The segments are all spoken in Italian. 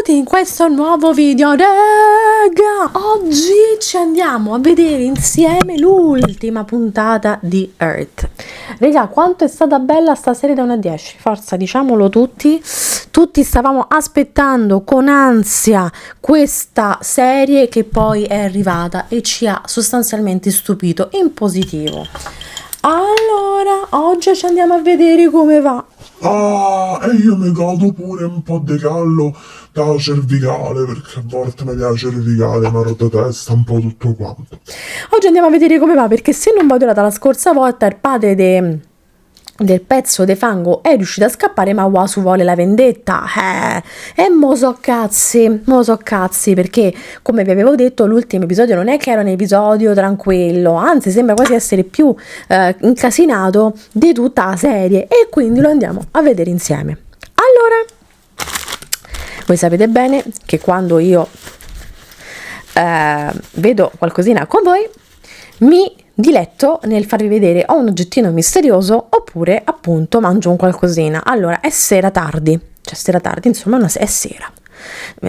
benvenuti in questo nuovo video, raga. Oggi ci andiamo a vedere insieme l'ultima puntata di Earth. Raga, quanto è stata bella sta serie da 1 a 10, forza, diciamolo tutti stavamo aspettando con ansia questa serie che poi è arrivata e ci ha sostanzialmente stupito in positivo. Allora, oggi ci andiamo a vedere come va. E io mi godo pure un po' di callo da cervicale, perché a volte mi piace cervicale, ma rotta testa, un po' tutto quanto. Oggi andiamo a vedere come va, perché se non vado là dalla scorsa volta il padre del pezzo de fango è riuscito a scappare, ma Wasu vuole la vendetta. E mo so cazzi, perché come vi avevo detto l'ultimo episodio non è che era un episodio tranquillo, anzi sembra quasi essere più incasinato di tutta la serie, e quindi lo andiamo a vedere insieme. Allora, voi sapete bene che quando io vedo qualcosina con voi mi diletto nel farvi vedere o un oggettino misterioso oppure appunto mangio un qualcosina. Allora è sera tardi, insomma è sera,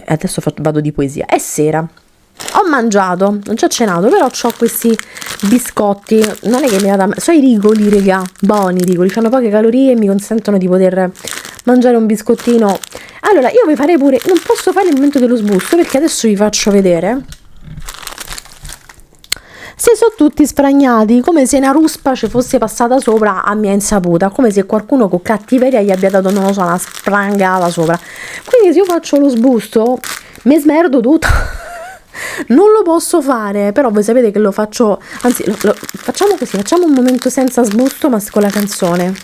adesso vado di poesia, è sera, ho mangiato, ho già cenato, però ho questi biscotti, non è che mi vada, so i rigoli, regà, buoni rigoli, hanno poche calorie e mi consentono di poter mangiare un biscottino. Allora io vi farei pure, non posso fare il momento dello sbusto perché adesso vi faccio vedere. Se sono tutti sfragnati, come se una ruspa ci fosse passata sopra a mia insaputa, come se qualcuno con cattiveria gli abbia dato, non lo so, una sprangata sopra. Quindi se io faccio lo sbusto mi smerdo tutto. Non lo posso fare, però voi sapete che lo faccio, anzi facciamo così, facciamo un momento senza sbusto ma con la canzone.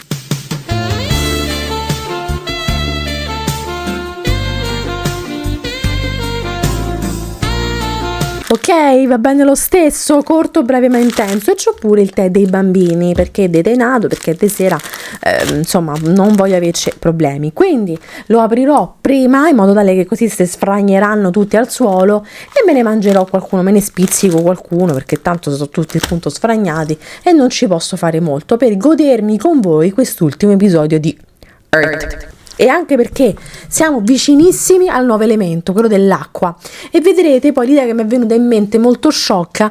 Ok, va bene lo stesso, corto, breve ma intenso. E c'ho pure il tè dei bambini, perché è detenato, perché è di sera, insomma non voglio averci problemi, quindi lo aprirò prima in modo tale che così si sfragneranno tutti al suolo e me ne mangerò qualcuno, me ne spizzico qualcuno, perché tanto sono tutti appunto sfragnati e non ci posso fare molto per godermi con voi quest'ultimo episodio di Earth. E anche perché siamo vicinissimi al nuovo elemento, quello dell'acqua, e vedrete poi l'idea che mi è venuta in mente molto sciocca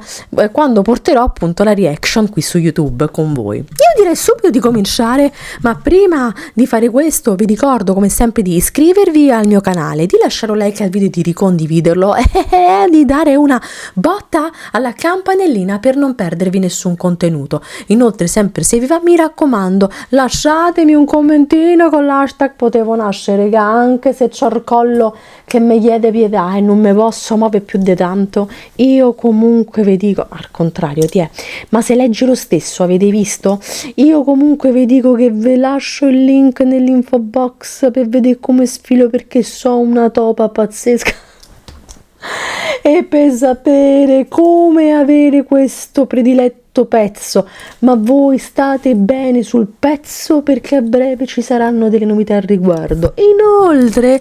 quando porterò appunto la reaction qui su YouTube con voi. Io direi subito di cominciare, ma prima di fare questo vi ricordo come sempre di iscrivervi al mio canale, di lasciare un like al video, di ricondividerlo e di dare una botta alla campanellina per non perdervi nessun contenuto. Inoltre, sempre se vi va, mi raccomando, lasciatemi un commentino con l'hashtag potevo nascere, raga, anche se c'ho il collo che mi chiede pietà e non mi posso muovere più di tanto, io comunque vi dico, al contrario, ma se leggi lo stesso, avete visto? Io comunque vi dico che vi lascio il link nell'info box per vedere come sfilo, perché so una topa pazzesca e per sapere come avere questo prediletto pezzo. Ma voi state bene sul pezzo, perché a breve ci saranno delle novità al riguardo. Inoltre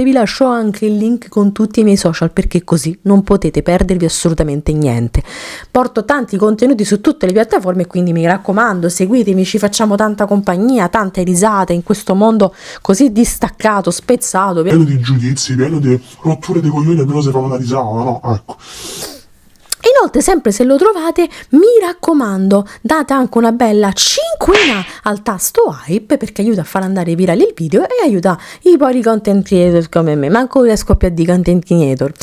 vi lascio anche il link con tutti i miei social, perché così non potete perdervi assolutamente niente. Porto tanti contenuti su tutte le piattaforme, quindi mi raccomando, seguitemi, ci facciamo tanta compagnia, tante risate in questo mondo così distaccato, spezzato, pieno di giudizi, pieno di rotture di coglioni, almeno se fa una risata, no? Ecco. Inoltre, sempre se lo trovate, mi raccomando, date anche una bella cinquina al tasto hype, perché aiuta a far andare virale il video e aiuta i poveri content creator come me. Manco riesco più a di content creator.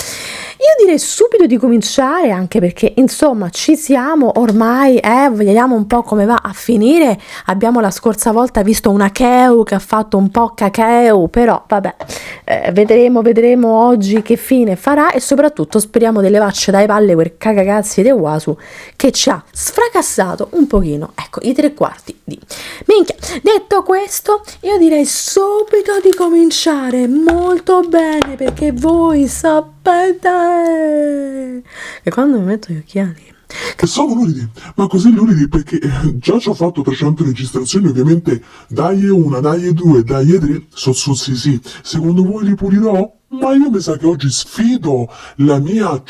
Io direi subito di cominciare, anche perché insomma ci siamo ormai, vediamo un po' come va a finire. Abbiamo la scorsa volta visto una Keu che ha fatto un po' cacao, però vabbè, vedremo oggi che fine farà, e soprattutto speriamo delle levarci dai palle quel cagacazzi di Wasu che ci ha sfracassato un pochino, ecco, i 3/4 di minchia. Detto questo, io direi subito di cominciare molto bene, perché voi sapete che quando mi metto gli occhiali Che sono luridi, ma così luridi perché già ci ho fatto 300 registrazioni, ovviamente dai una, dai due, dai tre, so sì. Secondo voi li pulirò? Ma io mi sa che oggi sfido la mia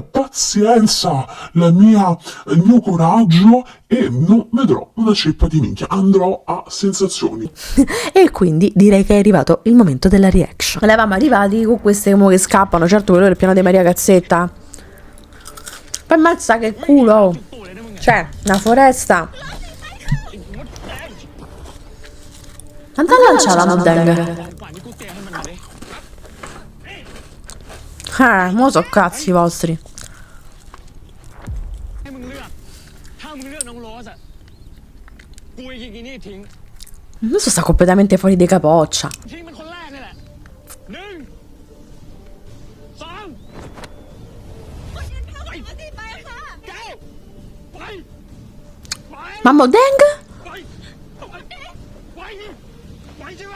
pazienza, il mio coraggio e non vedrò una ceppa di minchia, andrò a sensazioni. E quindi direi che è arrivato il momento della reaction. Eravamo arrivati con queste mo che scappano, certo quello è il piano di Maria Cazzetta. Poi ammazza che culo! Cioè, una foresta. Andate a lanciare la Mudeng. Mo so cazzi vostri. ให้มึงเลือกถ้ามึงเลือกน้องโรสอ่ะกูจะยิงอีนี่ทิ้ง Adesso sta completamente fuori di capoccia. ทิ้งมันคนแรกนี่แหละหนึ่งสองไปแก้วไปไป Ma Mudeng? ไปไปไปดิไปใช่ไหม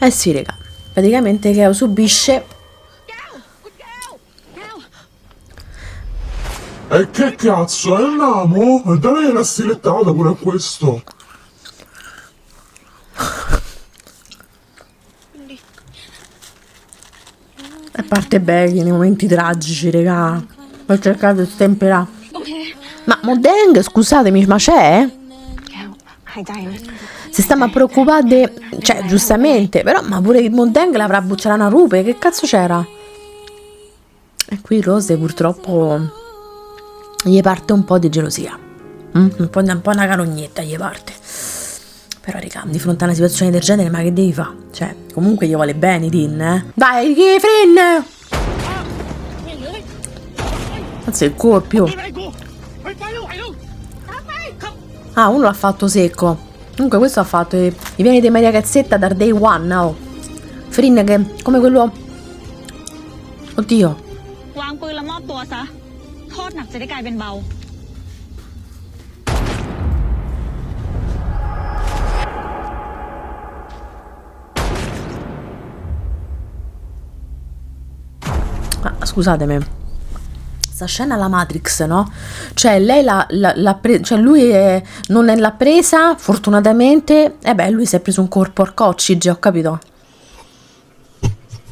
Eh sì, raga. Praticamente Keo subisce. E che cazzo, è un amo? Dai una stilettata pure a questo. A parte Becky nei momenti tragici, raga. Ho cercato di stemperare. Ma Mudeng, scusatemi, ma c'è? แก้วหายใจนะ Si stiamo a preoccupare, cioè giustamente, però ma pure il Mudeng l'avrà bucciata una rupe, che cazzo c'era? E qui Rose purtroppo gli parte un po' di gelosia, un po' una carognetta gli parte. Però raga, di fronte a una situazione del genere, ma che devi fare? Cioè, comunque gli vuole bene Din, eh? Dai, che Frin! Anzi, il culo più. ไปกูไปไปไม่ไหวแล้วครับ Ah, uno l'ha fatto secco. Comunque questo ha fatto i piani di Maria Cazzetta da day one, oh. Frin che come quello. Oddio. วางปืนแล้วมอบตัวซะ โทษหนักจะได้กลายเป็นเบา Ah, scusatemi. Sta scena alla Matrix, no? Cioè lei cioè lui non l'ha presa, fortunatamente. E beh, lui si è preso un corpo orcoccige, ho capito.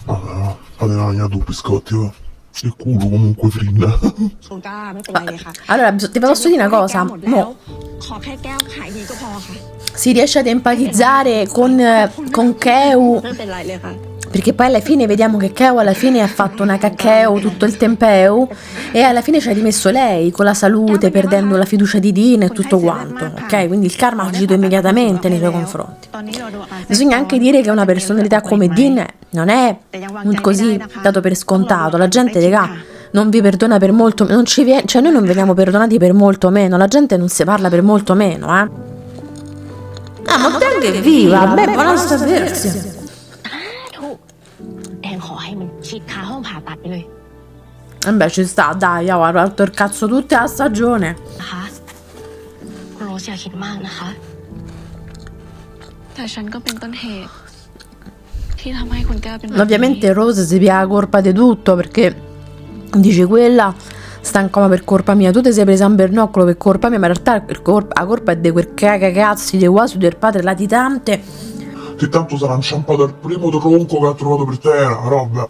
Allora, fate la mia due biscotti, va. Il culo comunque frinda. คงจ้าไม่เป็นไรเลยค่ะ Allora, ti posso dire una cosa? หมดแล้ว Mo, ขอแค่แก้วขายดีก็พอค่ะ si riesce ad empatizzare con Keu. ไม่เป็นไรเลยค่ะ Perché poi alla fine vediamo che Keo alla fine ha fatto una caccheo tutto il tempeo e alla fine ci ha rimesso lei con la salute, perdendo la fiducia di Din e tutto quanto, ok? Quindi il karma ha agito immediatamente nei suoi confronti. ตอนนี้เราดูอาการ Bisogna anche dire che una personalità come Din non è così dato per scontato. La gente, raga, non vi perdona per molto, non ci viene, cioè noi non veniamo perdonati per molto meno, la gente non si parla per molto meno, eh? Ah, ma te che viva, beh, buona sapersi. แดงขอให้มันชิดคาห้องผ่าตัดไปเลย E beh, ci sta, dai, ha rotto il cazzo tutta la stagione. นะคะคุณโรสอย่าคิดมากนะคะ แต่ฉันก็เป็นต้นเหตุ ที่ทำให้คุณแก้วเป็นแบบนี้ Ovviamente Rose si pia la colpa di tutto perché dice quella sta in coma per colpa mia, tu ti sei presa un bernoccolo per colpa mia, ma in realtà la colpa è di quel cagacazzi di qua su del padre latitante. Che tanto sarà inciampato il primo tronco che ha trovato per terra, roba.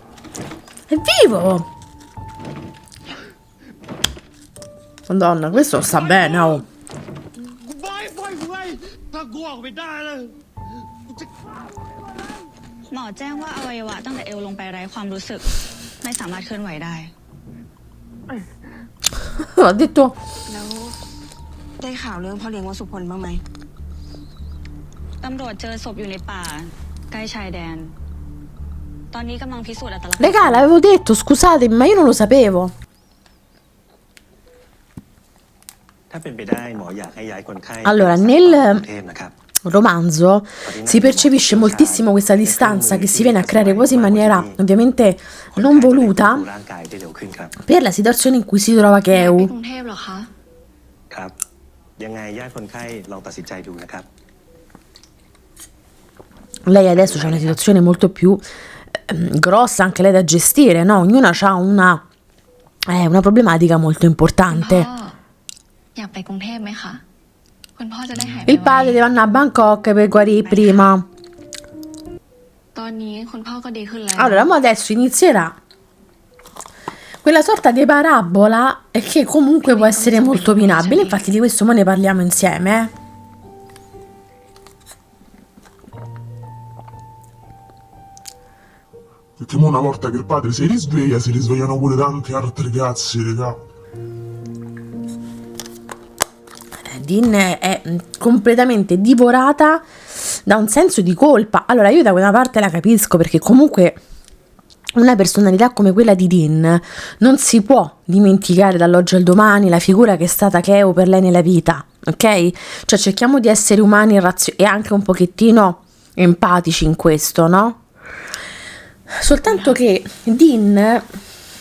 È vivo! Madonna, questo sta bene, oh. ไปไปถ้ากูออกไม่ได้เลย หมอแจ้งว่าอวัยวะตั้งแต่เอวลงไปไร้ความรู้สึก ไม่สามารถเคลื่อนไหวได้ Ha detto แล้วได้ข่าวเรื่องพ่อเลี้ยงวัดสุพลบ้างไหม ตำรวจเจอศพอยู่ในป่า ใกล้ชายแดน ตอนนี้กำลังพิสูจน์อัตลักษณ์ Raga, l'avevo detto, scusate, ma io non lo sapevo. ถ้าเป็นไปได้หมออยากให้ย้ายคนไข้ Allora, ไป nel กรุงเทพนะครับ romanzo si percepisce moltissimo questa distanza che si viene a creare quasi in maniera ovviamente non voluta ร่างกายได้เร็วขึ้นครับ per la situazione in cui si trova ไป Keu. กรุงเทพเหรอคะ ครับ ยังไงญาติคนไข้ลองตัดสินใจดูนะครับ lei adesso c'è una situazione molto più grossa anche lei da gestire, no? Ognuna ha una problematica molto คุณ importante. พ่ออยากไปกรุงเทพไหมคะคุณพ่อจะได้หาย Il padre deve andare a Bangkok per guarire prima. ตอนนี้คุณพ่อก็ดีขึ้นแล้ว Allora, ma adesso inizierà quella sorta di parabola che comunque può essere molto opinabile. Infatti di questo mo ne parliamo insieme, Perché mo una volta che il padre si risveglia, si risvegliano pure tanti altri cazzi, raga. Din è completamente divorata da un senso di colpa. Allora, io da quella parte la capisco, perché comunque una personalità come quella di Din non si può dimenticare dall'oggi al domani la figura che è stata Keo per lei nella vita, ok? Cioè cerchiamo di essere umani e anche un pochettino empatici in questo, no? Soltanto che Din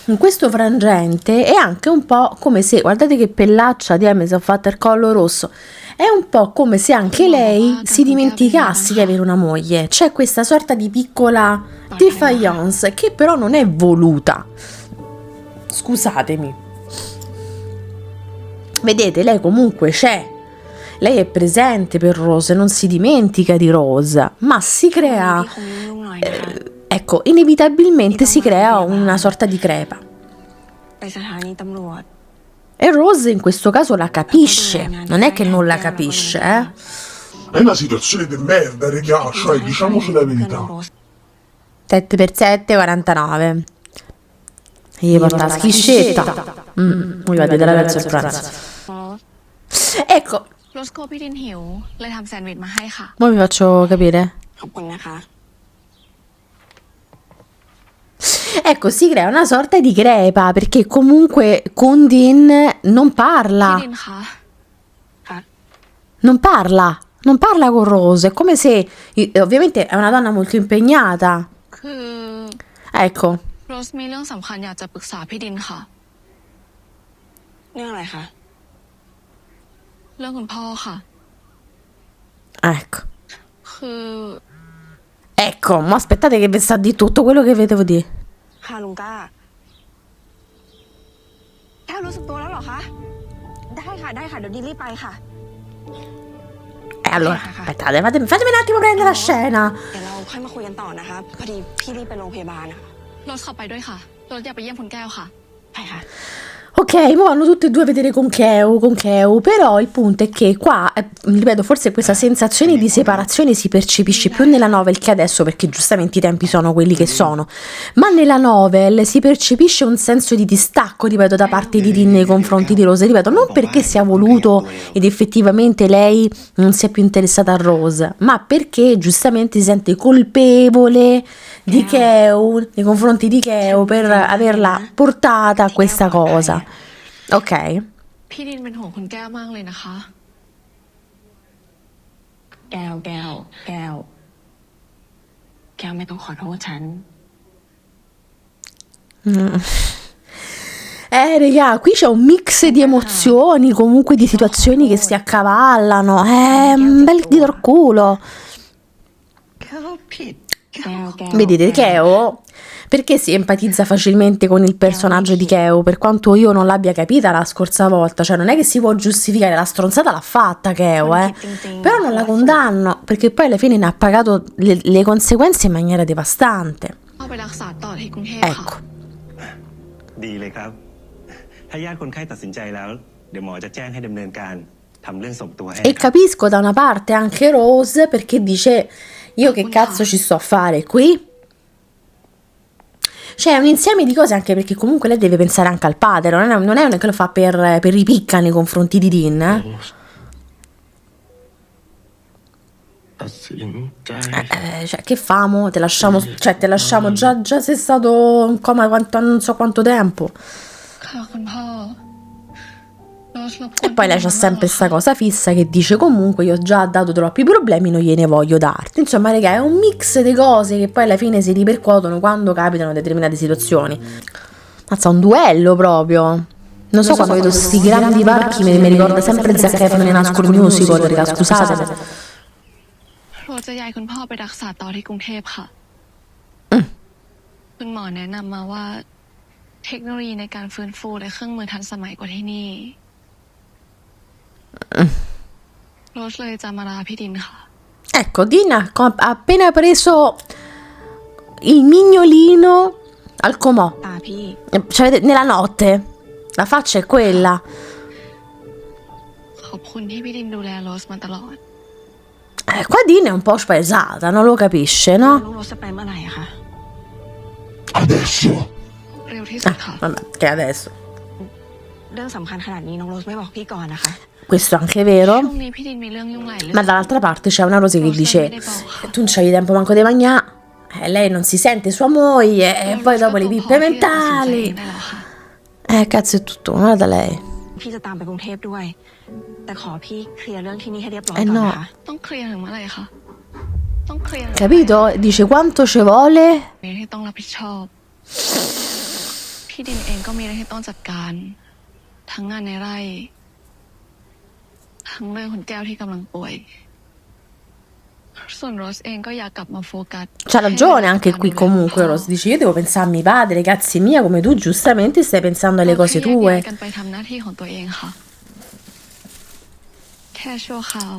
in questo frangente è anche un po' come se, guardate che pellaccia, mi sono fatta il collo rosso, è un po' come se anche lei si dimenticasse di avere una moglie. C'è questa sorta di piccola defiance che però non è voluta, scusatemi. Vedete, lei comunque c'è, lei è presente per Rose, non si dimentica di Rose, ma si crea, พี่คงยุ่งๆหน่อยนะคะ ecco, inevitabilmente si crea una sorta di crepa. ไปสถานีตำรวจ E Rose in questo caso la capisce, non è che non la capisce, È una situazione di merda, raga, cioè diciamoci la เพื่อน verità. น้องโรส 7 per 7, 49. Gli porta la schiscetta. Mi va della verso il pranzo. โรส Ecco, โรสโกพี่ดินหิวเลยทำแซนด์วิชมาให้ค่ะ mo vi faccio capire. ขอบคุณนะคะ Ecco, si crea una sorta di crepa, perché comunque con Din non พี่ parla, ดินคะ ค่ะ non parla con Rose, è come se, ovviamente è una donna molto impegnata, คือ ecco, โรสมีเรื่องสำคัญอยากจะปรึกษาพี่ดินค่ะ เรื่องอะไรคะ เรื่องคุณพ่อค่ะ ecco, คือ ecco, ma aspettate che vi sta di tutto quello che vedevo dire. ค่ะลุงก้าแก้วรู้สึกตัวแล้วเหรอคะ ได้ค่ะ ได้ค่ะ เดี๋ยวดีรีบไปค่ะ E allora, aspettate, fatemi un attimo prendere la scena. เดี๋ยวเราค่อยมาคุยกันต่อนะคะ พอดีพี่รีบไปโรงพยาบาลนะคะ โรสขับไปด้วยค่ะโรสอยากไปเยี่ยมคุณแก้วค่ะ ไปค่ะ Ok, mo vanno tutte e due a vedere con Keo, però il punto è che qua, ripeto, forse questa sensazione di separazione si percepisce più nella novel che adesso, perché giustamente i tempi sono quelli che sono, ma nella novel si percepisce un senso di distacco, ripeto, da parte di Din nei confronti di Rose, ripeto, non perché sia voluto ed effettivamente lei non sia più interessata a Rose, ma perché giustamente si sente colpevole di Keo, nei confronti di Keo, per averla portata a questa cosa. Ok? พี่ดินเป็นห่วงคุณแก้วมากเลยนะคะ แก้วไม่ต้องขอโทษฉัน Raga, qui c'è un mix di emozioni, comunque di situazioni che si accavallano. È un bel di culo. แก้ว Vedete, Keo, perché si empatizza facilmente con il personaggio di Keo, per quanto io non l'abbia capita la scorsa volta, cioè non è che si può giustificare, la stronzata l'ha fatta Keo, però non la condanno, perché poi alla fine ne ha pagato le conseguenze in maniera devastante. เอาไปรักษาต่อที่กรุงเทพค่ะ Ecco. ดีเลยครับ ถ้าญาติคนไข้ตัดสินใจแล้ว เดี๋ยวหมอจะแจ้งให้ดำเนินการทำเรื่องส่งตัวให้ E capisco da una parte anche Rose, perché dice, io che cazzo ci sto a fare qui? C'è un insieme di cose, anche perché comunque lei deve pensare anche al padre, non è che lo fa per ripicca nei confronti di Din. ตัดสินใจ Cioè, che famo? Te lasciamo già sei stato in coma non so quanto tempo. ค่ะคุณพ่อโรสรบกวน E poi lei c'ha sempre sta cosa fissa che dice comunque io ho già dato troppi problemi, non gliene voglio darti. Insomma, raga, è un mix di cose che poi alla fine si ripercuotono quando capitano determinate situazioni. Mazza, un duello proprio. Non so, quando vedo questi grandi parchi mi ricorda sempre Zac Efron in High School Musical, raga, scusate. โร รสจะย้ายคุณพ่อไปรักษาต่อที่กรุงเทพค่ะ คุณหมอแนะนำมาว่า เทคโนโลยีในการฟื้นฟูและเครื่องมือทันสมัยกว่าที่นี่โรสเลยจะมาลาพี่ดินค่ะ Ecco, Dina ha appena preso il mignolino al comò. ตาพี่ Cioè, nella notte. La faccia è quella. ขอบคุณที่พี่ดินดูแลโรสมาตลอด Qua Dina è un po' spaesata, non lo capisce, น้อ no? งโรสจะไปเมื่อไหร่อะคะ Adesso! เร็วที่สุดค่ะ Vabbè, che adesso. เรื่องสำคัญขนาดนี้น้องโรสไม่บอกพี่ก่อนนะคะ Questo è anche vero. ช่วงนี้พี่ดินมีเรื่องยุ่งหลายเรื่อง Ma dall'altra parte c'è una Rose che dice: tu non c'hai tempo manco di mangiare. Lei non si sente sua moglie. E poi dopo le pippe mentali. ได้แล้วค่ะ Cazzo, è tutto una da lei. พี่จะตามไปกรุงเทพด้วย แต่ขอพี่เคลียร์เรื่องที่นี่ให้เรียบร้อย Eh ก่อน no. นะคะ ต้องเคลียร์ถึงเมื่อไหร่คะต้องเคลียร์ Capito? Dice quanto ci vuole. มีเรื่องที่ต้องรับผิดชอบ พี่ดินเองก็มีเรื่องที่ต้องจัดการ ทั้งงานในไร่ ทั้งเรื่องคุณแก้วที่กำลังป่วย ส่วนโรสเองก็อยากกลับมาโฟกัส C'ha ragione anche qui comunque Rose. Dice io devo pensare a mio padre, cazzi mia, come tu giustamente stai pensando alle cose เราแค่แยก tue. ย้ายกันไปทำหน้าที่ของตัวเองค่ะ แค่ชั่วคราว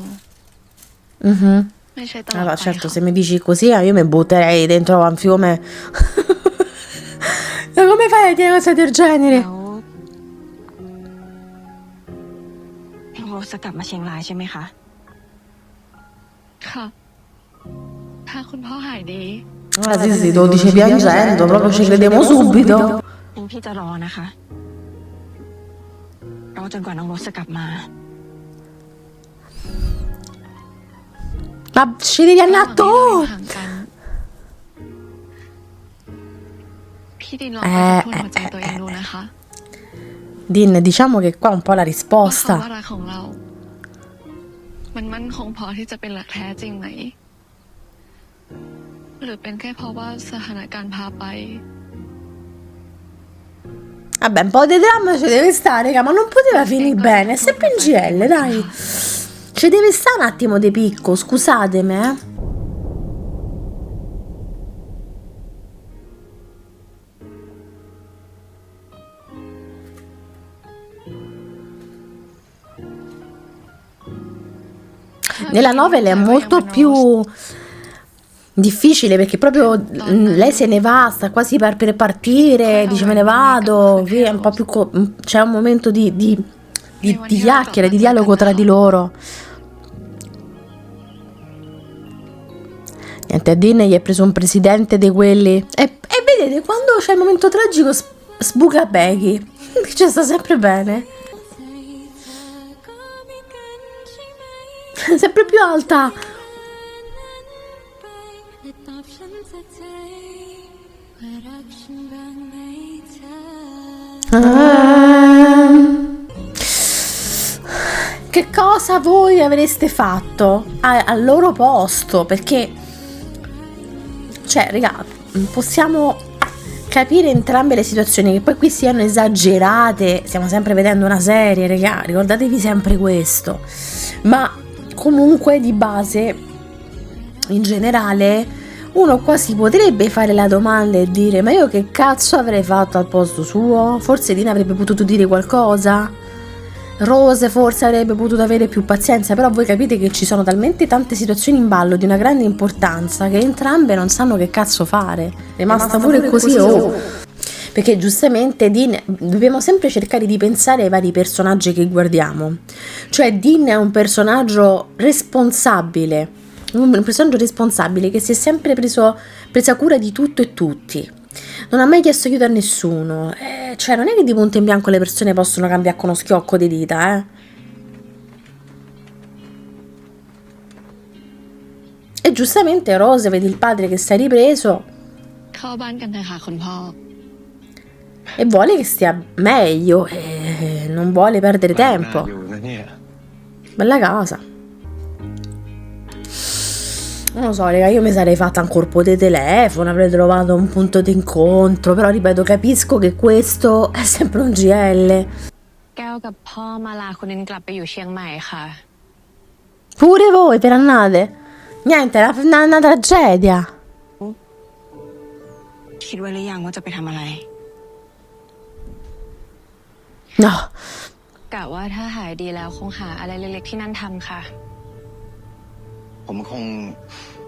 Mhm. ไม่ใช่ตลอด Allora, ไป certo, ค่ะ se mi dici così, io mi butterei dentro a un fiume. Ma come fai a dire una cosa del แล้ genere? วน้องโรสจะกลับมาเชียงรายใช่ไหมคะ ค่ะ ถ้าคุณพ่อหายดี Ah, sì, sì, lo dice piangendo, proprio ci crediamo subito. งั้นพี่จะรอนะคะ รอจนกว่าน้องโรสจะกลับมา Ma ci devi andare ระหว่างที่เราอยู่ tu! ห่างกัน พี่ดินลองไปทบทวนหัวใจตัวเองดูนะคะ Din, diciamo che qua è un po' la ว่าคำ risposta. ว่ารักของเรา มันมั่นคงพอที่จะเป็นหลักแท้จริงไหม หรือเป็นแค่เพราะว่าสถานการณ์พาไป Vabbè, un po' di dramma ci deve stare, raga, ma non poteva finire bene. È sempre in GL, dai. Ci deve stare un attimo di picco, scusatemi, eh. Nella novella è molto più difficile perché proprio lei se ne va, sta quasi per partire, dice me ne vado, via, un po' più c'è un momento di chiacchiere, di dialogo tra di loro. Niente, Dean gli è preso un presidente di quelli e vedete quando c'è il momento tragico sbuca Becky, cioè sta sempre bene, sempre più alta. Che cosa voi avreste fatto al loro posto? Perché, cioè, raga, possiamo capire entrambe le situazioni, che poi qui siano esagerate, stiamo sempre vedendo una serie, raga, ricordatevi sempre questo. Ma comunque di base, in generale, uno qua si potrebbe fare la domanda e dire: ma io che cazzo avrei fatto al posto suo? Forse Dina avrebbe potuto dire qualcosa, Rose forse avrebbe potuto avere più pazienza, però voi capite che ci sono talmente tante situazioni in ballo di una grande importanza che entrambe non sanno che cazzo fare. Rimasta pure così, oh. Perché giustamente Dean, dobbiamo sempre cercare di pensare ai vari personaggi che guardiamo. Cioè Dean è un personaggio responsabile, che si è sempre presa cura di tutto e tutti. Non ha mai chiesto aiuto a nessuno. Cioè non è che di punto in bianco le persone possono cambiare con uno schiocco di dita, eh. E giustamente Rose vede il padre che si è ripreso เข้าบ้านกันเถอะค่ะคุณพ่อ e vuole che stia meglio e non vuole perdere tempo. อยู่นะเนี่ย Bella casa. Non lo so, raga, io mi sarei fatta un colpo di telefono, avrei trovato un punto d'incontro, però ripeto, capisco che questo è sempre un GL. แก้วกับพ่อมาลาคุณนินกลับไปอยู่เชียงใหม่ค่ะ Pure voi, per annate? Niente, è una tragedia. คิดไว้หรือยังว่าจะไปทำอะไร No. กะว่าถ้าหายดีแล้วคงหาอะไรเล็กๆที่นั่นทำค่ะ ผมคง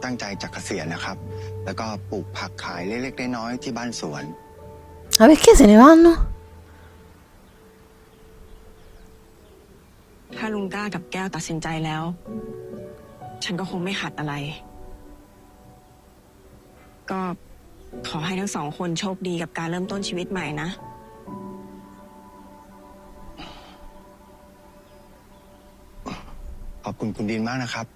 ตั้งใจจะเกษียณนะครับ แล้วก็ปลูกผักขายเล็กๆน้อยๆที่บ้านสวน Ma perché se ne vanno? ถ้าลุงก้ากับแก้วตัดสินใจแล้ว ฉันก็คงไม่ขัดอะไร ก็ขอให้ทั้งสองคนโชคดีกับการเริ่มต้นชีวิตใหม่นะ ขอบคุณคุณดินมากนะครับ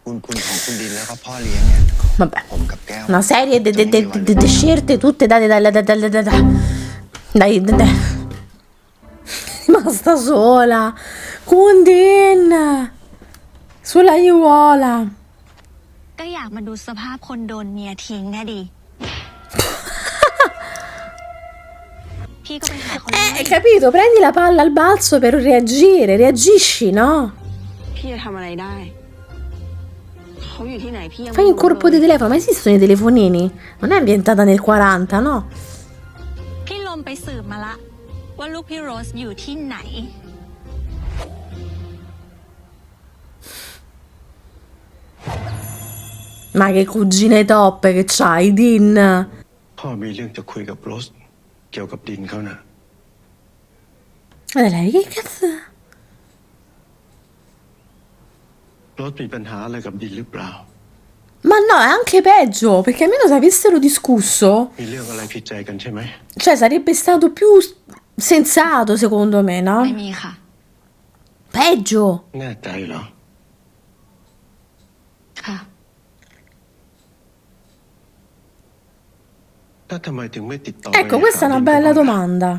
คุณของคุณดินแล้วก็พ่อเลี้ยงเนี่ย Vabbè. ผมกับแก้ว Una serie di scelte tutte date dai. Rimasta sola. Kundin. Sulla aiuola. ก็อยากมาดูสภาพคนโดนเมียทิ้งนะดิ พี่ก็ไปหาคน Capito? Prendi la palla al balzo per reagire. Reagisci, no? พี่จะทำอะไรได้ เขาอยู่ที่ไหนพี่ยังไม่ Fai un รู้ corpo เลย di telefono. Ma esistono i telefonini? Non è ambientata nel 40, no? พี่ลมไปสืบมาละ ว่าลูกพี่โรสอยู่ที่ไหน Ma che cugine top che c'hai, Din. พ่อมีเรื่องจะคุยกับโรสเกี่ยวกับดินเขานะ E lei che cazzo? โรสมีปัญหาอะไรกับดินหรือเปล่า Ma no, è anche peggio, perché almeno se avessero discusso, มีเรื่องอะไรผิดใจกันใช่ไหม cioè sarebbe stato più sensato, secondo me, ไม่ no? มีค่ะ Peggio. แน่ใจเหรอ ค่ะ ถ้าทำไมถึงไม่ติดต่อ Ecco, questa è una bella domanda.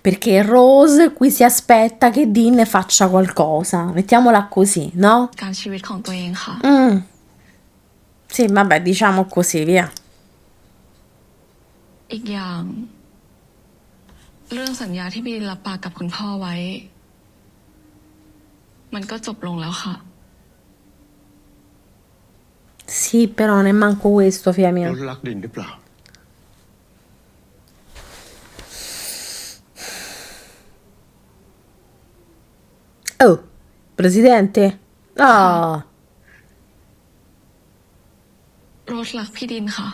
Perché Rose qui si aspetta che Dean faccia qualcosa, mettiamola così, no? การชีวิตของตัวเองค่ะ Sì, vabbè, diciamo così, via. อีกอย่าง เรื่องสัญญาที่พี่ดินรับปากกับคุณพ่อไว้ มันก็จบลงแล้วค่ะ Sì, però non è manco questo, figlia โร mia. สรักดินหรือเปล่า Oh, presidente? Ah, โรสรักพี่ดินค่ะ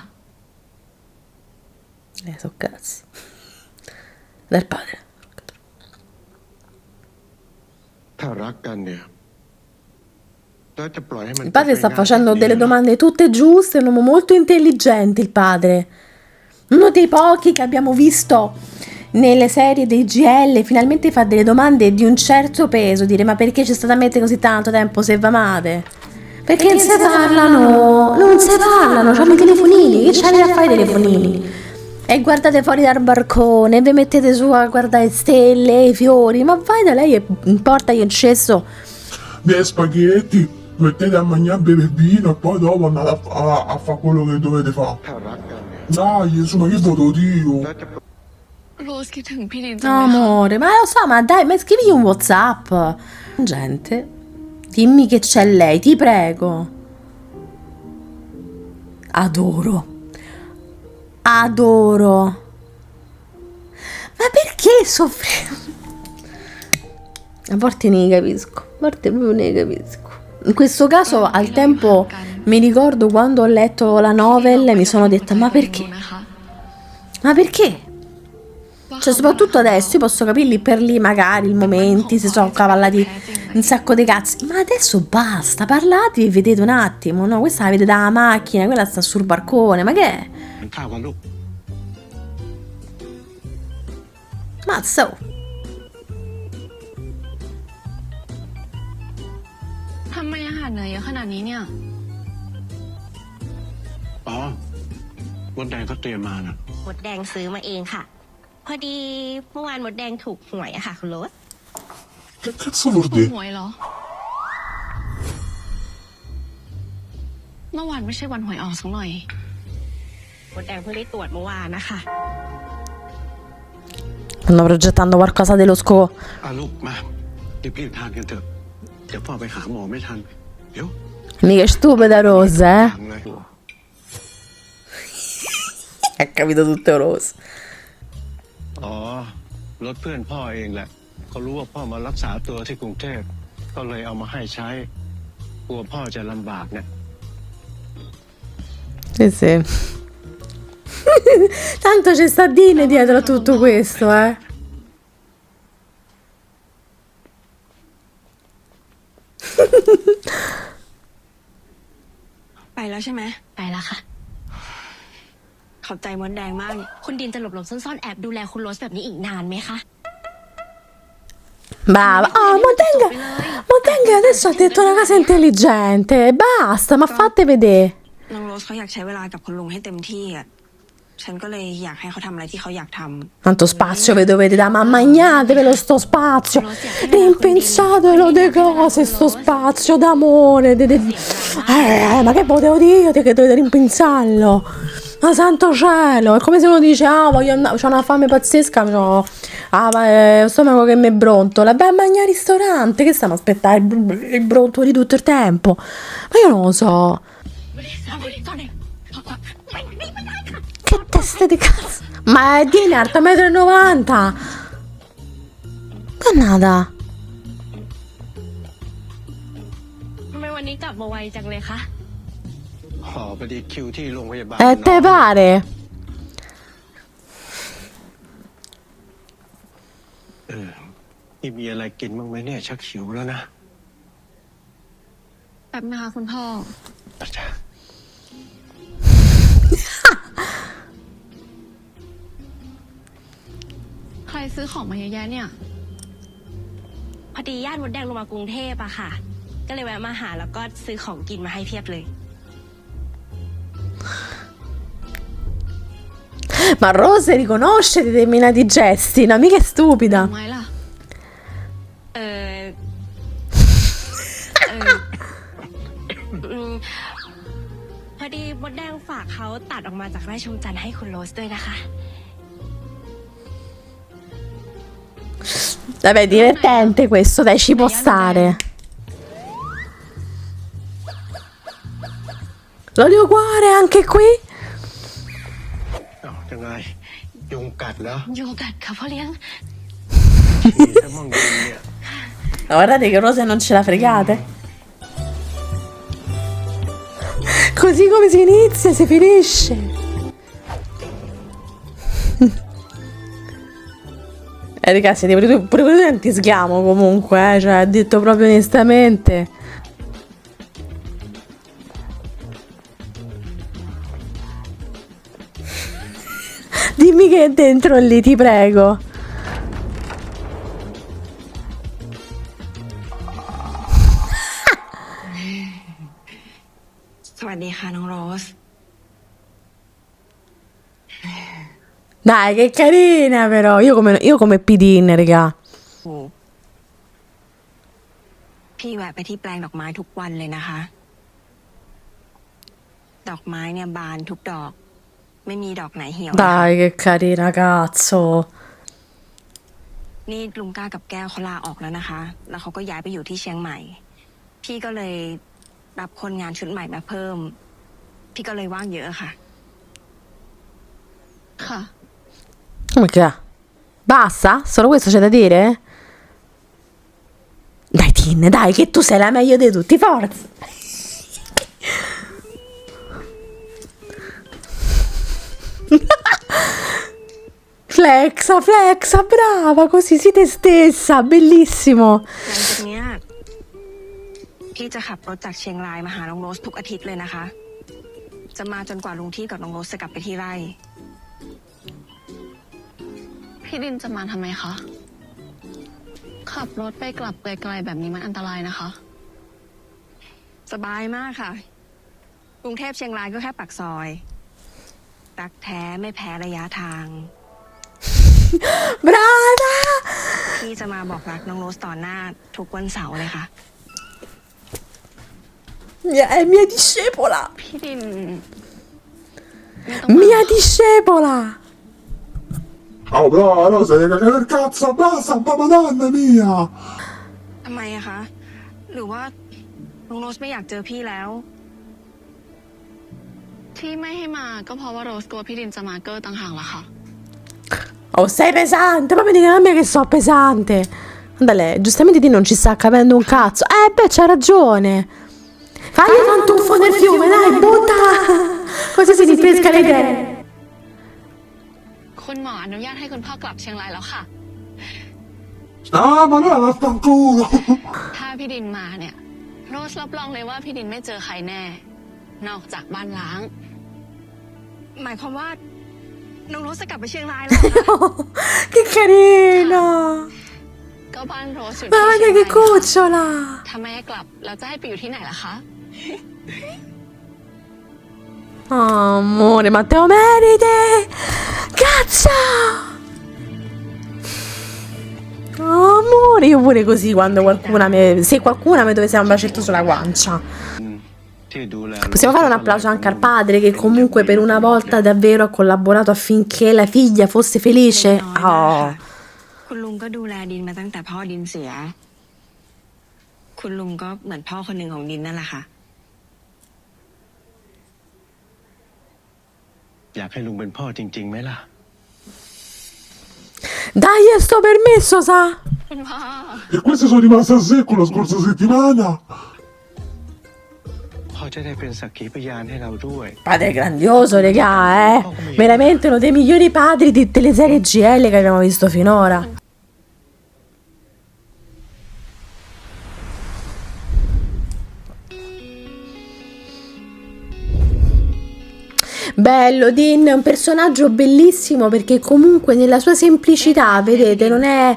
so cazzi. Del padre. ถ้ารักกันเนี่ยแล้วจะปล่อยให้มัน Il padre sta ไปง่าย facendo แบบนี้ delle เหรอ domande tutte giuste, è un uomo molto intelligente il padre. Uno dei pochi che abbiamo visto nelle serie dei GL, finalmente fa delle domande di un certo peso, dire ma perché c'è stata a mettere così tanto tempo se va male? Perché non si parlano, non si parlano, c'hanno i telefonini, che c'hanno a fare i telefonini? E guardate fuori dal barcone, vi mettete su a guardare stelle, i fiori, ma vai da lei e portagli un cesso. Dei spaghetti, mettete a mangiare, bere vino e poi dopo andate a fare quello che dovete fare. ถ้ารักกันเนี่ย Dai, insomma, che voto Dio? แล้วจะ โรสคิดถึงพี่ดินจังเลยค่ะ Amore, ma lo so, ma dai, ma scrivigli un WhatsApp. Gente, dimmi che c'è lei, ti prego. Adoro. Adoro. Ma perché soffrire? A volte ne capisco, a volte proprio ne capisco. In questo caso, al tempo, mi ricordo quando ho letto la novel, mi sono detta, ma perché? นะคะ Ma perché? Cioè, soprattutto adesso, io posso capire lì per lì, magari, il momenti, si sono cavallati un sacco di cazzi. Ma adesso basta, parlatevi e vedete un attimo, no? Questa la vedete dalla macchina, quella sta sul barcone, ma che è? มันข้าวกันลูก Mazza, oh. ทำไมอาหารเหนื่อยเยอะขนาดนี้เนี่ย อ๋อมดแดงเขาเตรียมมานะ มดแดงซื้อมาเองค่ะ พอดีเมื่อวานมดแดงถูกหวยอะค่ะคุณโรส Che cazzo vuol ถูก dire? หวยเหรอ เมื่อวานไม่ใช่วันหวยออกสักหน่อย มดแดงเพิ่งได้ตรวจเมื่อวานนะคะ Stanno progettando qualcosa dello scopo. ลูกมารีบๆทานกันเถอะ เดี๋ยวพ่อไปหาหมอไม่ทันเดี๋ยว Mica stupida Rose, eh? Ha capito tutto Rose. อ๋อรถเพื่อนพ่อเองแหละเขารู้ว่าพ่อมารักษาตัวที่กรุงเทพก็เลยเอามาให้ใช้กลัวพ่อจะลำบากเนี่ย Sì, sì. Tanto c'è sta Dine dietro a tutto questo, eh. ไปแล้วใช่ไหม ไปแล้วค่ะ ขอบใจมดแดงมาก คุณดินจะหลบๆซ่อนๆแอบดูแลคุณโรสแบบนี้อีกนานไหมคะ Brava. Oh, Motenga adesso ha detto una cosa intelligente. Basta, ma fate vedere. น้องโรสเขาอยากใช้เวลากับคุณลุงให้เต็มที่อ่ะ ฉันก็เลยอยากให้เขาทำอะไรที่เขาอยากทำ Tanto spazio ve dovete dare, ma magnatevelo sto spazio. Rimpensatelo de cose, sto spazio d'amore. Ma che potevo dire che dovete rimpensarlo? Ma santo cielo, è come se uno dice, ah, voglio andare, c'ho una fame pazzesca, c'ho lo stomaco che mi brontola. Beh, mangiare al ristorante, che stiamo a aspettare il brontolo di tutto il tempo? Ma io non lo so. Che teste di cazzo. Ma è Dina, alta 1,90 m. Dannata. ทำไมวันนี้กลับมาไวจังเลยคะ ขอพอดีคิวที่โรงพยาบาล Te pare? นี่มีอะไรกินบ้างไหมเนี่ยชักหิวแล้วนะ แป๊บนะคะคุณพ่อ อาจารย์ ใครซื้อของมาเยอะแยะเนี่ย พอดีญาติมดแดงลงมากรุงเทพอะค่ะ ก็เลยแวะมาหาแล้วก็ซื้อของกินมาให้เพียบเลย Ma Rose riconosce determinati gesti, no? Mica è stupida. ทำไมล่ะ เออพอดีมดแดงฝากเขาตัดออกมาจากไร่ชมจันทร์ให้คุณโรสด้วยนะคะ Vabbè, divertente questo, dai, ci può stare. L'olio cuore anche qui? อ้าวยังไงยุงกัดเหรอ ยุงกัดค่ะพ่อเลี้ยง ฉี่จะมั่งยุงเนี่ย Ma guardate che Rose non ce la fregate. Così come si inizia, si finisce. Ragazzi, pure voi non ti sghiamo comunque, cioè, ha detto proprio onestamente. Dimmi che è dentro lì, ti prego. สวัสดีค่ะน้องโรส Dai, che carina però. Io come Pidin, raga. พี่แวะไปที่แปลงดอกไม้ทุกวันเลยนะคะ ดอกไม้เนี่ยบานทุกดอก ไม่มีดอกไหนเหี่ยวนะคะ Dai, che carina, cazzo. นี่ลุงก้ากับแก้วเขาลาออกแล้วนะคะ แล้วเขาก็ย้ายไปอยู่ที่เชียงใหม่ พี่ก็เลยรับคนงานชุดใหม่มาเพิ่ม พี่ก็เลยว่างเยอะค่ะ ค่ะ Come che? Basta? Solo questo c'è da dire? Dai, Tin, dai, che tu sei la meglio di tutti, forza. Flexa, flexa, brava, così sei te stessa, bellissimo. หลังจากเนี้ยพี่จะขับรถจากเชียงรายมาหาน้องโรสทุกอาทิตย์เลยนะคะ จะมาจนกว่าลุงที่กับน้องโรสจะกลับไปที่ไร่ พี่ดินจะมาทำไมคะ ขับรถไปกลับไกลๆแบบนี้มันอันตรายนะคะ สบายมากค่ะ กรุงเทพเชียงรายก็แค่ปากซอย รักแท้ไม่แพ้ระยะทาง Brava! พี่จะมาบอกรักน้องโรสต่อหน้าทุกวันเสาร์เลยค่ะ È mia discepola! พี่ดินไม่ต้องมา Mia discepola! Oh, brava, Rose, che cazzo, basta, madonna mia! ทำไมอะคะ หรือว่าน้องโรสไม่อยากเจอพี่แล้ว ที่ไม่ให้มาก็เพราะว่าโรสกลัวพี่ดินจะมาเกอร์ต่างหากล่ะค่ะ Oh, sei pesante, ma vedi che a me che so pesante. Andale, giustamente ti non ci sta capendo un cazzo. Beh, c'ha ragione. Fagli un tuffo nel fiume, dai, butta! Così si rinfresca le idee. คุณหมออนุญาตให้คุณพ่อกลับเชียงรายแล้วค่ะ Ah, ma allora vaffanculo! ถ้าพี่ดินมาเนี่ยโรสรับรองเลยว่าพี่ดินไม่เจอใครแน่ นอกจากบ้านล้าง หมายความว่าน้องโรสจะกลับไปเชียงรายแล้วเหรอคะ Che carino! ก็บ้านโรสอยู่ Ma ที่ guarda เชียง che ราย cucciola! ถ้าไม่ให้กลับเราจะให้ไปอยู่ที่ไหนล่ะคะ Oh, amore, ma te lo meriti! Cazzo! Oh, amore, io pure così quando se qualcuna mi dovesse dare un bacetto sulla guancia. ที่ดูแล Possiamo fare un applauso anche al padre che comunque per una volta davvero ha collaborato affinché la figlia fosse felice. น้อยมากค่ะ Oh. คุณลุงก็ดูแลดินมาตั้งแต่พ่อดินเสีย คุณลุงก็เหมือนพ่อคนหนึ่งของดินนั่นแหละค่ะ อยากให้ลุงเป็นพ่อจริงๆไหมล่ะ Dai, sto permesso, sa? คุณพ่อ E queste sono rimaste a secco la scorsa settimana. พ่อจะได้เป็นสักขีพยานให้เราด้วย Padre grandioso, regà, eh? Veramente uno dei migliori padri di tutte le serie GL che abbiamo visto finora. Bello, Dean è un personaggio bellissimo perché comunque nella sua semplicità, vedete, non è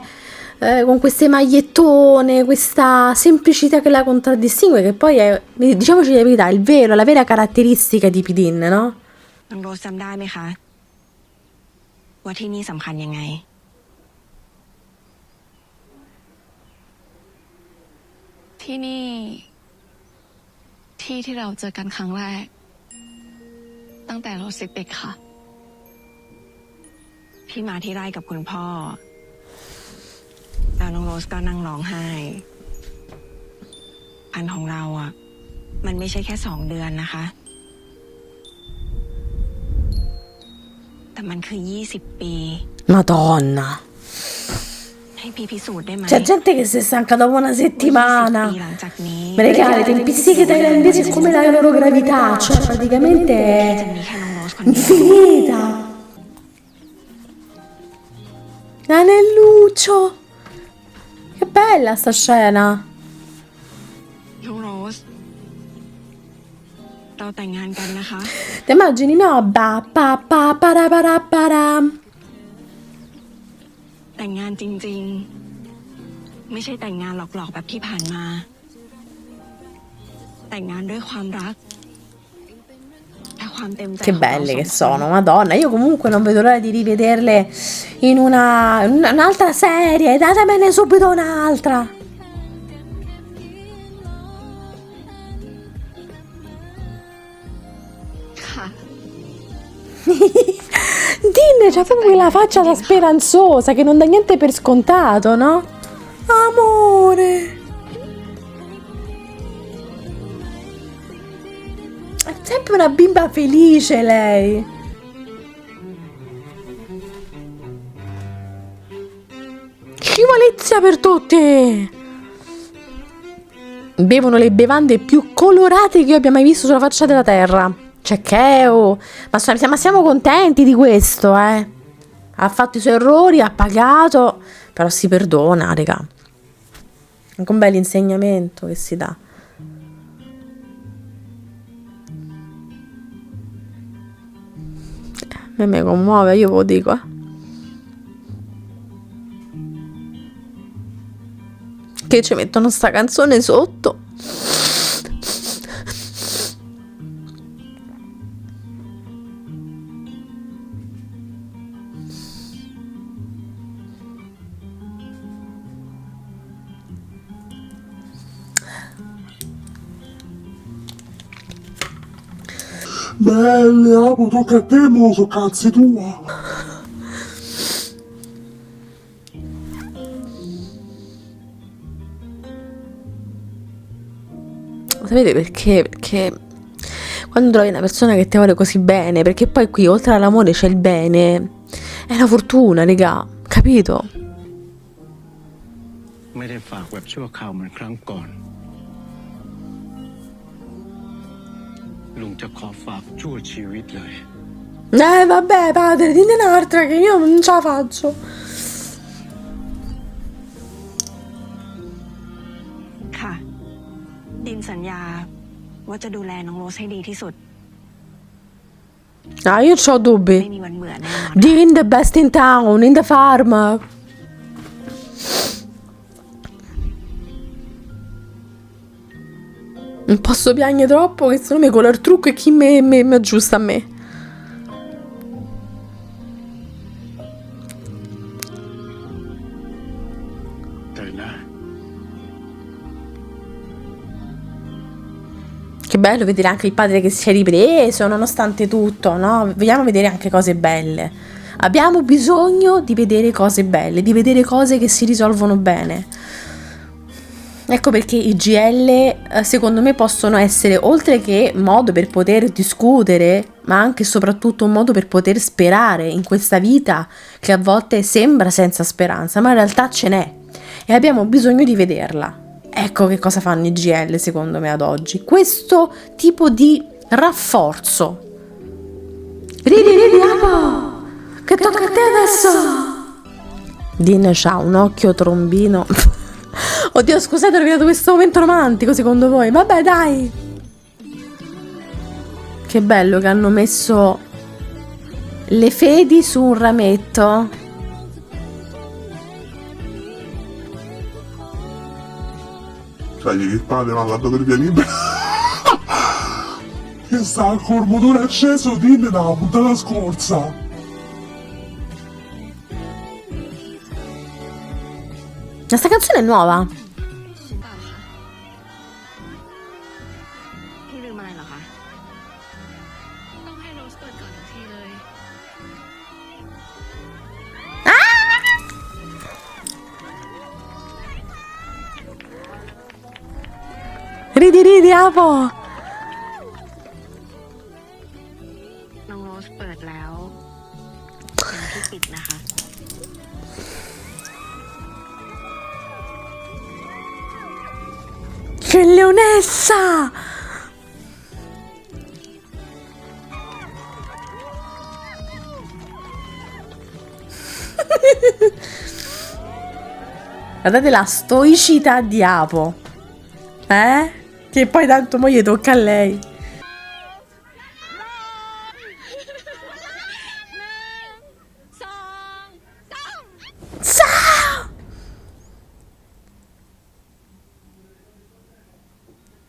con queste magliettone, questa semplicità che la contraddistingue, che poi è, diciamoci la verità, la vera caratteristica di P-Dean, no? น้องโรสจำได้ไหมคะ ว่าที่นี่สำคัญยังไง ที่นี่ ที่เราเจอกันครั้งแรก ตั้งแต่เราเด็กๆค่ะ พี่มาที่ไร่กับคุณพ่อ แล้วน้องโรสก็นั่งร้องไห้ อันของเราอ่ะ มันไม่ใช่แค่2 เดือนนะคะ แต่มันคือ20 ปี Madonna. ให้พี่พิสูจน์ได้ไหม C'è gente che si stanca dopo una 20 settimana. ปีหลังจากนี้ Ma regà, le tempistiche thailandesi è come la loro gravità, cioè praticamente จะ è มีแค่น้องโรสคนเดียว infinita. Anelluccio. Che bella sta scena. น้องโรส เราแต่งงานกันนะคะ Ti immagini, no? Ba pa pa para para para. แต่งงานจริงๆ ไม่ใช่แต่งงานหลอกๆแบบที่ผ่านมา แต่งงานด้วยความรักและความเต็มใจ Che ของเรา belle che สองคน sono, Madonna. Io comunque non vedo l'ora di rivederle in un'altra serie. Datemene subito un'altra. Dean c'ha proprio quella faccia da speranzosa che non dà niente per scontato, no? Amore. È sempre una bimba felice lei. Scivolizia per tutti. Bevono le bevande più colorate che io abbia mai visto sulla faccia della terra. Cioè che ma siamo contenti di questo, eh. Ha fatto i suoi errori, ha pagato, però si perdona, raga. Anche un bel insegnamento che si dà. A me commuove, io ve lo dico, eh. Che ci mettono sta canzone sotto. Belle, Apo, tocca a te, mo, so cazzi tua. Sapete perché? Perché quando trovi una persona che ti vuole così bene, perché poi qui oltre all'amore c'è il bene, è la fortuna, raga, capito? ไม่ได้ฝากแบบชั่วคราวเหมือนครั้งก่อน ลุงจะขอฝากชั่วชีวิตเลย Vabbè, padre, dinne un'altra che io non ce la faccio. ค่ะ ดินสัญญาว่าจะดูแลน้องโรสให้ดีที่สุด Ah, io c'ho ไม่ dubbi. มีวันเบื่อแน่นอน Din the best in town, in the farm. Non posso piangere troppo, che secondo me con il trucco è chi mi aggiusta a me. Che bello vedere anche il padre che si è ripreso, nonostante tutto, no? Vogliamo vedere anche cose belle. Abbiamo bisogno di vedere cose belle, di vedere cose che si risolvono bene. Ecco perché i GL secondo me possono essere, oltre che modo per poter discutere, ma anche e soprattutto un modo per poter sperare in questa vita che a volte sembra senza speranza, ma in realtà ce n'è e abbiamo bisogno di vederla. Ecco che cosa fanno i GL secondo me ad oggi, questo tipo di rafforzo. Ridi, Apo, che tocca a te adesso. Din c'ha un occhio trombino. Oddio, scusate, ho rovinato questo momento romantico secondo voi. Vabbè, dai. Che bello che hanno messo le fedi su un rametto. Sai che il padre mi ha dato per via libera. Che sta col motore acceso Din dalla puntata scorsa. Questa canzone è nuova. พี่ลืมอะไรเหรอคะ ต้องให้โรสเปิดก่อนทุกทีเลย Ridi, Apo. น้องโรสเปิดแล้วอย่างที่ปิดนะคะ Che leonessa! Guardate la stoicità di Apo. Che poi tanto mo gli tocca a lei.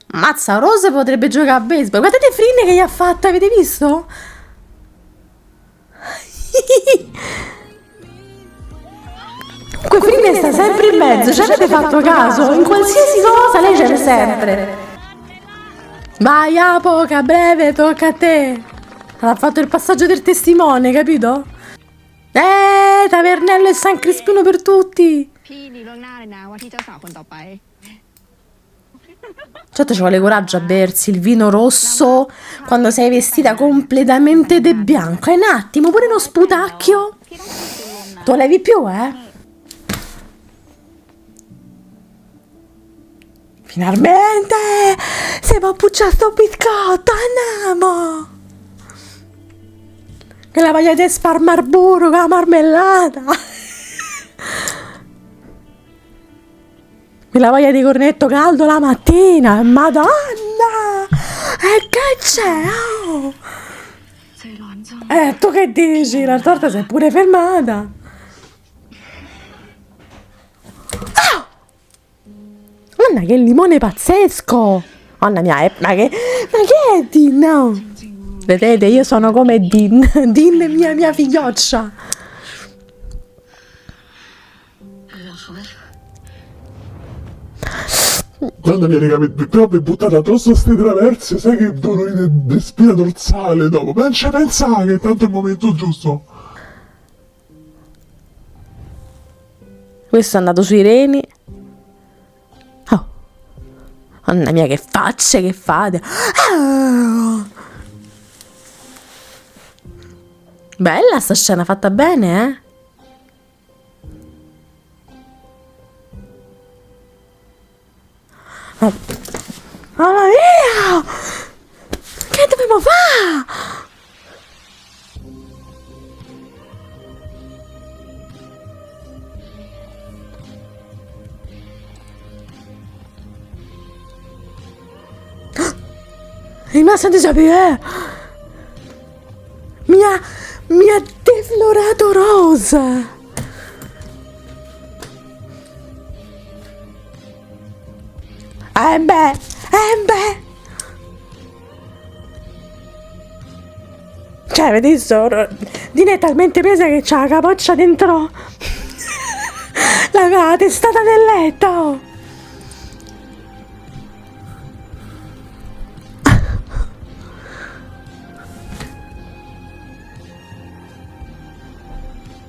Mazza, Rose potrebbe giocare a baseball. Guardate Frin che gli ha fatto, avete visto? Comunque Frin sta sempre in mezzo, ci avete fatto caso? In qualsiasi cosa lei c'è sempre. Vai Apo, che a breve tocca a te. Ha fatto il passaggio del testimone, capito? Tavernello e San Crispino per tutti. พี่ดีล่วงหน้าเลยนะว่าที่เจ้าสาวคนต่อไป Certo ci vuole coraggio a bersi il vino rosso quando sei vestita completamente de bianco. Un attimo, pure uno sputacchio. Tu levi più, Finalmente! Si può pucciare sto biscotto, andiamo! Che la voglia di sparmar burro con la marmellata! La voglia di cornetto caldo la mattina, madonna! E che c'è? Oh! Tu che dici? La torta si è pure fermata. Oh! Madonna, che limone pazzesco! Madonna mia, ma che è Din? No. Vedete, io sono come Din. Din è mia figlioccia. Quando mi raga, però mi buttate addosso a ste traverse, sai che dolore di spina dorsale dopo. Ma non ci pensare che tanto è il momento giusto. Questo è andato sui reni. Mamma mia, che facce che fate. Bella sta scena, fatta bene, eh? Mamma mia! Che dobbiamo fare? Il mio santo sapere! Mi ha deflorato rosa! Beh! Cioè, vedi, Dina è talmente presa che c'ha la capoccia dentro la testata nel letto!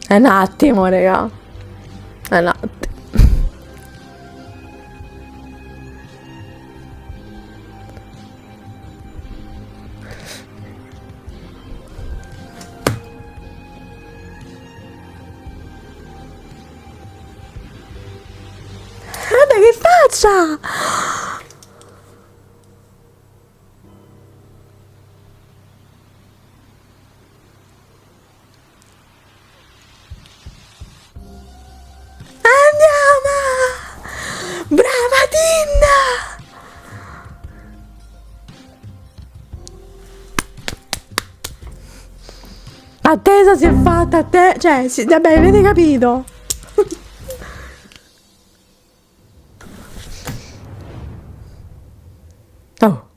È un attimo, raga. È un attimo. Guarda che faccia! Brava Tinna! Attesa si è fatta, cioè, vabbè, avete capito? Oh.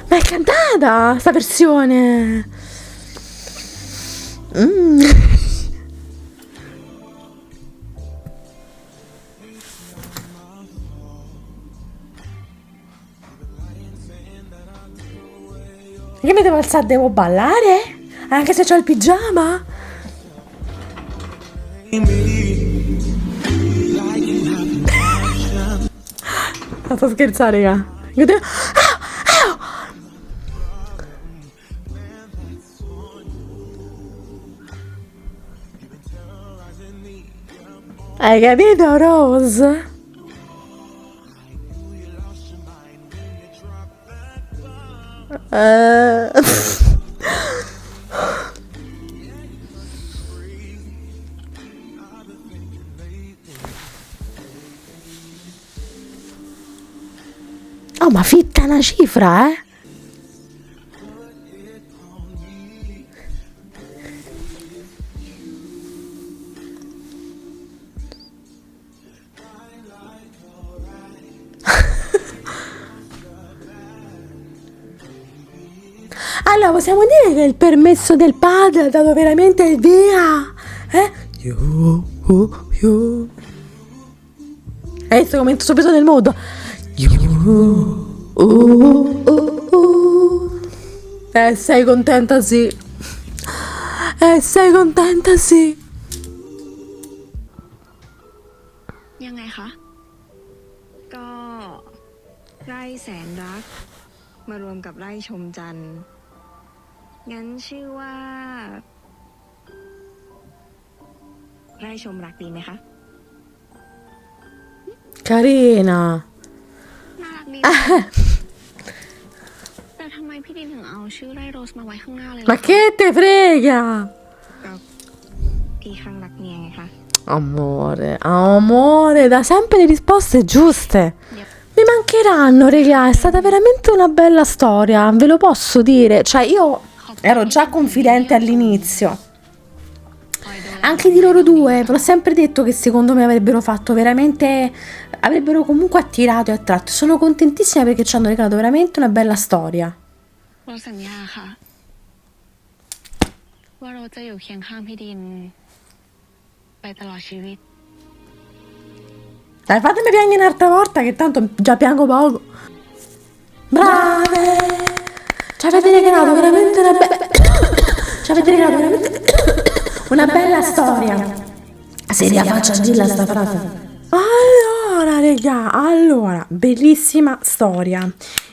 Ma è cantata sta versione. Che mi devo alzare, devo ballare? Anche se c'ho il pigiama? Ma sto scherzando, raga. Hai capito, Rose? Oh, ma fitta una cifra, eh? Allora, possiamo dire che il permesso del padre ha dato veramente il via? Adesso commento subito nel modo. Sei contenta, sì. Sei contenta, sì. ยังไงคะ ก็ไร่แสนรัก มารวมกับไร่ชมจันทร์ งั้นชื่อว่า ไร่ชมรักดีไหมคะ Carina. น่ารักดีแต่ทำไมพี่ดินถึงเอาชื่อไร่โรสมาไว้ข้างหน้าเลย Ma che te frega? ก็พี่ข้างรักเมียไงคะ Amore, da sempre le risposte giuste. Mi mancheranno, regà, è stata veramente una bella storia, ve lo posso dire. Cioè, io ero già confidente all'inizio. Anche di loro due, ve l'ho sempre detto che secondo me avrebbero fatto veramente, avrebbero comunque attirato e attratto. Sono contentissima perché ci hanno regalato veramente una bella storia. โรสสัญญาค่ะ ว่าเราจะอยู่เคียงข้างพี่ดิน ไปตลอดชีวิต Dai, fatemi piangere un'altra volta che tanto già piango poco. Brave, ci avete regalato veramente ci avete regalato veramente una bella storia. Se riafaccia a dirla sta frase. Allora, regà, bellissima storia.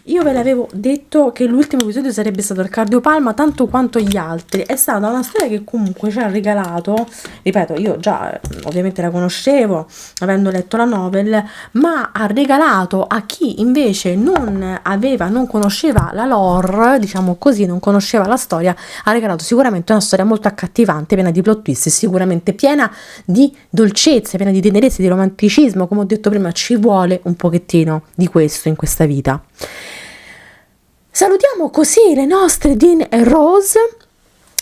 Io ve l'avevo detto che l'ultimo episodio sarebbe stato il cardiopalma tanto quanto gli altri. È stata una storia che comunque ci ha regalato, ripeto, io già ovviamente la conoscevo avendo letto la novel, ma ha regalato a chi invece non conosceva la lore, diciamo così, non conosceva la storia, ha regalato sicuramente una storia molto accattivante, piena di plot twist, sicuramente piena di dolcezza, piena di tenerezza, di romanticismo. Come ho detto prima, ci vuole un pochettino di questo in questa vita. Salutiamo così le nostre Dean e Rose.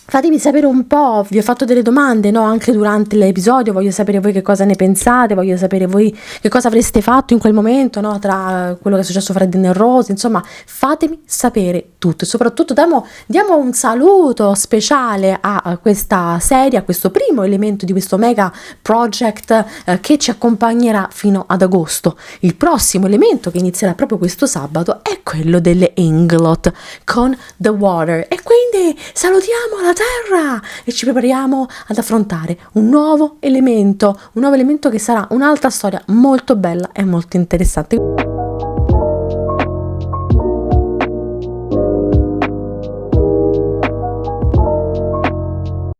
Fatemi sapere un po', vi ho fatto delle domande, no, anche durante l'episodio, voglio sapere voi che cosa ne pensate, voglio sapere voi che cosa avreste fatto in quel momento, no, tra quello che è successo fra Dean e Rose, insomma, fatemi sapere tutto e soprattutto diamo un saluto speciale a questa serie, a questo primo elemento di questo mega project che ci accompagnerà fino ad agosto. Il prossimo elemento che inizierà proprio questo sabato è quello delle Inglot con The Water e quindi salutiamo la Terra e ci prepariamo ad affrontare un nuovo elemento che sarà un'altra storia molto bella e molto interessante.